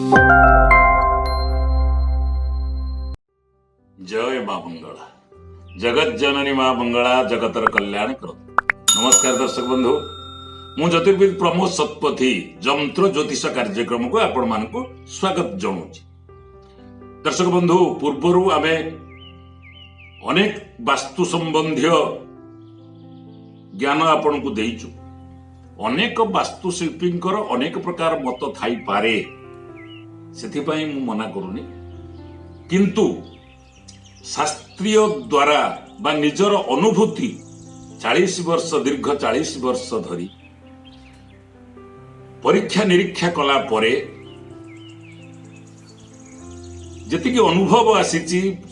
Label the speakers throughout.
Speaker 1: जय मां मंगला, जगत जननी मां मंगला जगतर कल्याण कर। नमस्कार दर्शक बंधु, मु ज्योतिर्विद प्रमोद सतपथी जंत्र ज्योतिष कार्यक्रम को आपण मानकु स्वागत जनाऊँ। दर्शक बंधु, पूर्वर आमे अनेक वास्तु संबंधी ज्ञान आपण को देइचु। अनेक वास्तुशिल्पी अनेक प्रकार मत थाई पारे, सेथिपाई मु मना करूनी, किंतु शास्त्रीय द्वारा बा निजर अनुभूति 40 वर्ष दीर्घ 40 वर्ष धरी परीक्षा निरीक्षा कला परे जति अनुभव आसी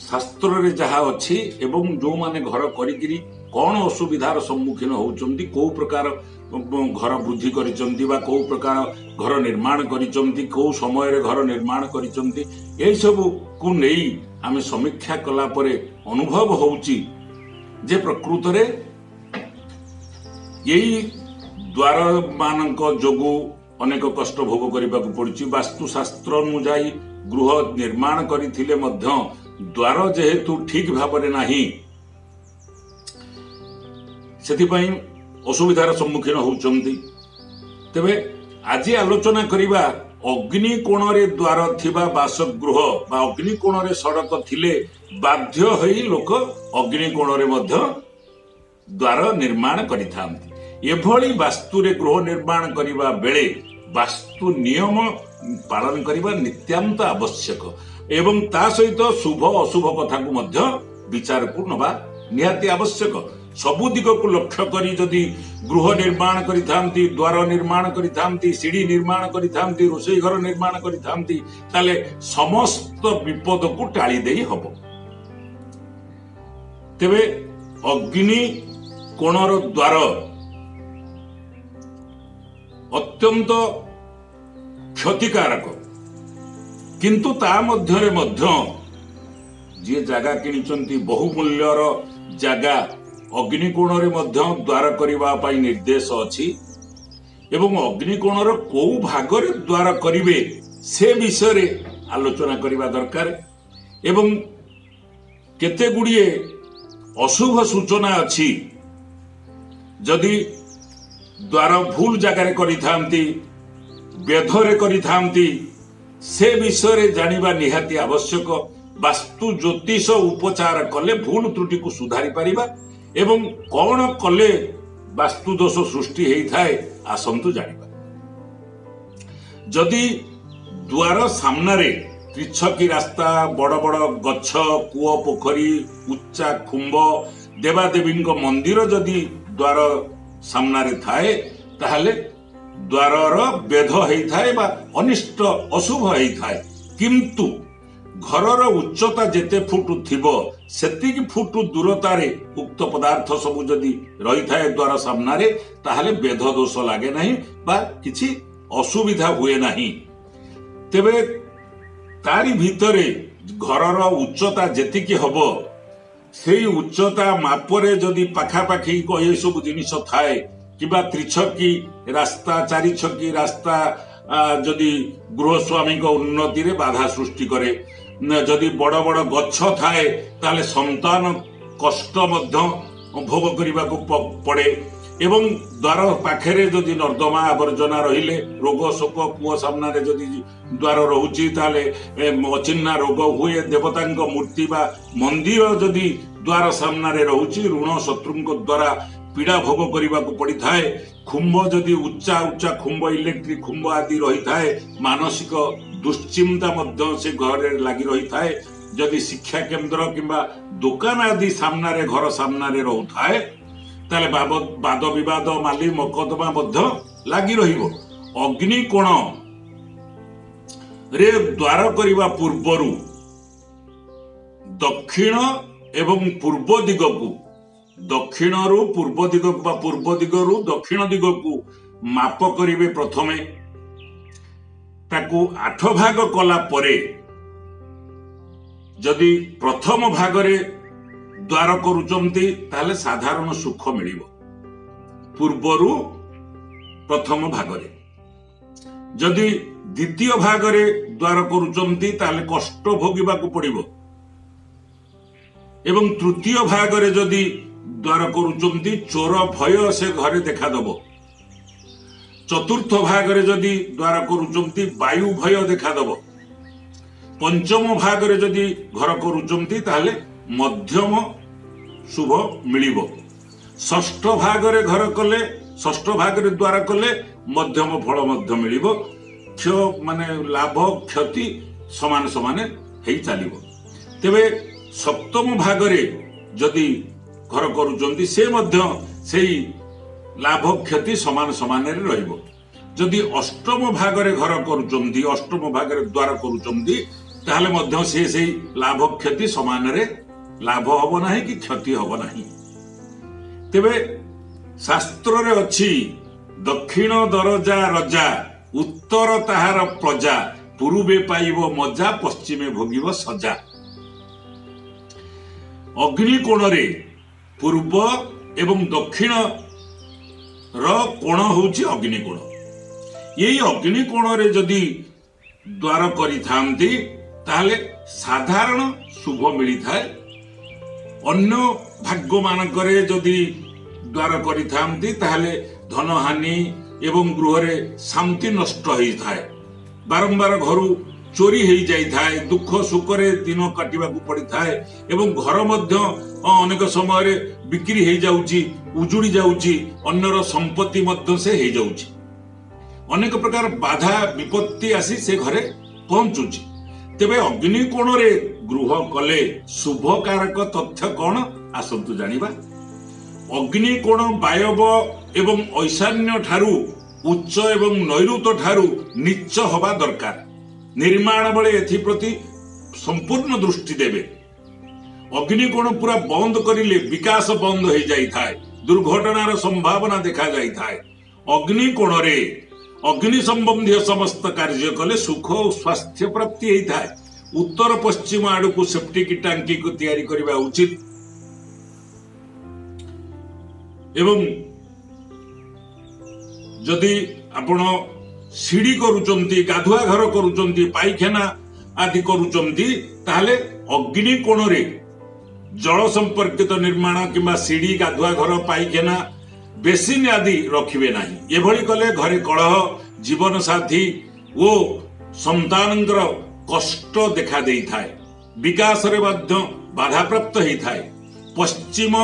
Speaker 1: शास्त्र रे जहा अछि एवं जो माने घर करिकिरी कौन असुविधार सम्मुखीन होउचंती, को प्रकार घर वृद्धि करिचंती बा को प्रकार घर निर्माण करिचंती, को समय रे घर निर्माण करिचंती, एई सब को नेई आमे समीक्षा कला परे अनुभव होउची जे प्रकृत रे यही द्वार मानक जोगु अनेक कष्ट भोग करबा को पड़ुची। वास्तुशास्त्र अनुଯାयी गृह निर्माण करिथिले मध्य द्वार जेहेतु ठीक भाबरे नाही, सेथिपाई असुविधार सम्मुखीन होउचंती। तेबे आज आलोचना करिबा अग्नि कोण रे द्वार थिबा बासगृह बा अग्नि कोण रे सड़क थिले बाध्य होई लोक अग्नि कोण रे मध्य द्वार निर्माण करिथांती। एभली वास्तु रे गृह निर्माण करिबा बेले वास्तु नियम पालन करिबा नित्यांत आवश्यक एवं ता सहित शुभ अशुभ कथा को मध्य विचार को नबा निहाती आवश्यक। सबु दिग को लक्ष्य करी जदि गृह निर्माण करिथांती, द्वार निर्माण करिथांती, सीढ़ी निर्माण करिथांती, रोषेई घर निर्माण करिथांती, ताले समस्त विपद को टाली देई हबो। तेबे अग्नि कोणर द्वार अत्यंत क्षतिकारक, किंतु ता मध्यरे मध्य जे जागा किनिचंती बहुमूल्यर जागा अग्निकोण रे मध्य द्वार करिबा पाई निर्देश अछि एवं अग्निकोणर को भागरे द्वार करिवे से विषय रे आलोचना करिबा दरकार। एवं केते गुड़िए अशुभ सूचना अछि, जदि द्वार भूल जगार करिथांती, बेधरे करिथांती, से विषय रे जानिबा निहाती आवश्यक। वास्तु ज्योतिष उपचार कले भूल त्रुटि को सुधारी पारिबा एवं कौन कले वास्तु दोष सृष्टि हेई थाए आसंतु जानिबा। जदि द्वार सामनारे त्रिछकी रास्ता, बड़ बड़ गछ, कूଅ पोखरी, उच्चा खुंब, देवादेवी मंदिर जदि द्वार सामनारे थाए ताहले द्वारर बेध हेई थाए बा अनिष्ट अशुभ हेई थाए। किंतु घरर उच्चता जेते फुट थिबो सेतिकी फुट दूरतारे उक्त पदार्थ सबु जदि रही थाए द्वार सामनारे ताहले बेध दोष लागे नहीं बा किछि असुविधा हुए नहीं। तेबे तारी भितरे घरर उच्चता जेतिकी हबो सेई उच्चता मापरे जदि पाखापाखी ए सब जिनिस थाए किबा त्रिछकी रास्ता, चारि छकी रास्ता जदि गृहस्वामी को उन्नति रे बाधा सृष्टि करे, जदि बड़ बड़ गछ थाए ताले संतान कष्ट मध्य भोग करने को पड़े एवं द्वार पाखे जदि नर्दमा आवर्जना रहिले रोग शोक कूଅ सामना रे जदि द्वार रहुची ताले अचिन्ना रोग हुए। देवता मूर्ति बा मंदिर जदि द्वार सामना रे रहुची ऋण शत्रुंक द्वारा पीड़ा भोग करने को पड़ी थाए। खुंब जदि उच्चा उच्चा खुंब, इलेक्ट्रिक खुंब आदि रही थाए, मानसिक दुश्चिंता मध्य से घर लगी रही थाए। जदि शिक्षा केंद्र किंबा दुकान आदि सामना रे घर सामना रे रहु थाए ताले वाद विवाद माली मकदमा मध्य लगी रहिबो। अग्नि कोण रे द्वार करिबा पूर्वरु दक्षिण एवं पूर्व दिग को, दक्षिण रु पूर्व दिग बा पूर्व दिगरु दक्षिण दिग को माप करिवे। प्रथमे ताकू 8 भाग कला परे जदि प्रथम भागरे द्वार करुचंती ताले साधारण सुख मिलिबो। पूर्वरु प्रथम भागरे जदि द्वितीय भागरे द्वार करुचंती ताले कष्ट भोगिबाकू पड़िबो एवं तृतीय भागरे जदि द्वार करुचंती चोर भय से घरे देखा दबो चतुर्थ भागरे जदि द्वार करुचंती वायु भय देखा दबो पंचम भागरे जदि घर करुचंती ताले मध्यम शुभ मिलिबो षष्ठ भागरे घर कले षष्ठ भागरे द्वार कले मध्यम फल मध्य मिलिबो माने लाभ क्षति समान समान हेई चलिबो तेबे सप्तम भागरे जदि घर करुचंती से मध्य सेई लाभ क्षति समान समान रे रहिबो जदि अष्टम भागरे घर करुचंती अष्टम भागरे द्वार करुचंती ताले मध्य से लाभ क्षति समान रे लाभ हबो नाही कि क्षति हबो नाही तेबे शास्त्र रे अछि दक्षिण दरजा रजा उत्तर ताहार प्रजा पूर्वे पाइबो मजा पश्चिमे भोगिबो सजा अग्निकोण रे पूर्व एवं दक्षिण र कोण होउची अग्निकोण यही अग्निकोण रे जदि द्वार करि थांती ताले साधारण शुभ मिली थाए अन्य भाग्य मानकरे जदि द्वार करि थांती ताले धन हानि एवं गृह रे शांति नष्ट होई थाए बारंबार घरु चोरी हो जाई थाए दुख सुख रे दिन काटिबा को पड़ी थाए एवं घर मध्य अनेक समय रे बिक्री हो जाउची उजुड़ी जाउची अन्यर संपत्ति मध्य से हो जाउची अनेक प्रकार बाधा विपत्ति आसी से घरे पहुंचुची तेबे अग्निकोण रे गृह कले शुभ कारक तथ्य कौन आसंतु जानिबा अग्निकोण वायव एवं ऐशान्य ठारू उच्च एवं नैऋत ठारू नीच हवा दरकार निर्माण बेले एथि प्रति संपूर्ण दृष्टि देवे अग्निकोण पूरा बंद करिले विकास बंद हो जाई थाए दुर्घटनार संभावना देखा जाई थाए अग्निकोण रे अग्नि संबंधी समस्त कार्य कले सुख और स्वास्थ्य प्राप्ति होई थाए उत्तर पश्चिम आड़ को सेप्टिक टांकी को तैयारी करबा उचित एवं जदि आपण सीढ़ी करुचंती गाधुआ घर करुचंती पाइखाना आदि करुचंती ताले अग्निकोण रे जल संपर्कित निर्माण किंबा सीढ़ी गाधुआ घर पाइखाना बेसिन आदि रखिबे नाही एभली कले घरे कलह जीवन साथी ओ संतानंकर कष्ट देखा देई थाए विकास रे मध्य बाधा प्राप्त हेई थाए पश्चिम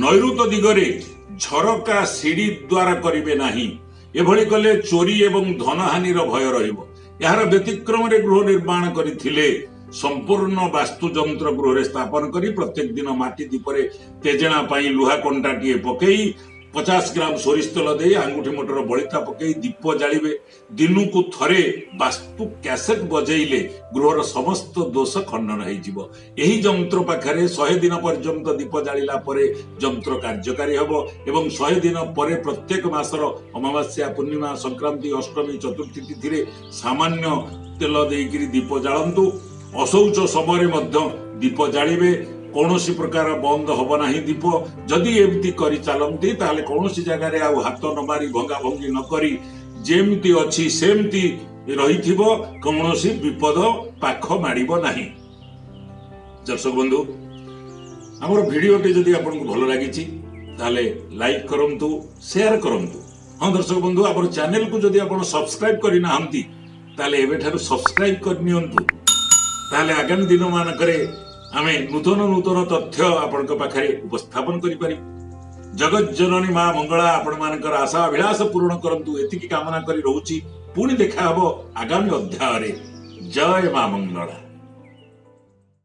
Speaker 1: नैऋत दिगरे झरका सीढ़ी द्वारा करिबे नाही एभली कले चोरी एवं धनहानि भय रहिबो यार व्यतिक्रम रे गृह निर्माण करिथिले संपूर्ण वास्तु जंत्र गृह स्थापन करी प्रत्येक दिन माटी दीपरे तेजेणा पाई लुहा कंटाटिए पकई 50 ग्राम सोरिष तेल दे आंगुठी मोटर बलिता पकई दीप जालिबे दिनु को थरे वास्तु कैसेट बजेइले गृहर समस्त दोष खंडन होई जिवो एही जंत्र पाखरे 100 दिन पर्यंत दीप जालिला परे जंत्र कार्यकारी हबो एवं 100 दिन परे प्रत्येक मासर अमावास्या पूर्णिमा संक्रांति अष्टमी चतुर्थी तिथि रे सामान्य तेल देइकिरी दीप जालंतु असौच समय मध्य दीप जालिबे कौनसी प्रकार बंद हब नाही दीप जदि एमती करी चलती ताले कौनसी जगह रे आउ हाथ न मारी भंगा भंगी न करी जेमती अछि सेमती रहिथिबो कौनसी विपद पाख मारिबो नाही। दर्शक बंधु हमर वीडियो टे जदि आपनको भलो लागिछि ताले लाइक करंतु शेयर करंतु। हां दर्शक बंधु हमर चैनल को जदि आपण सब्सक्राइब करि ना हमती ताले एबे ठारू सब्सक्राइब करनियंतु ताले आगामी दिन मानकरे आमे नूतन नूतन तथ्य आपण पाखे उपस्थापन करि जगत जननी मां मंगला आपण मानकर आशा अभिलाष पूर्ण करंतु एतिकी कामना करी रहउची पुणी देखा हबो आगामी अध्याय रे। जय मां मंगला।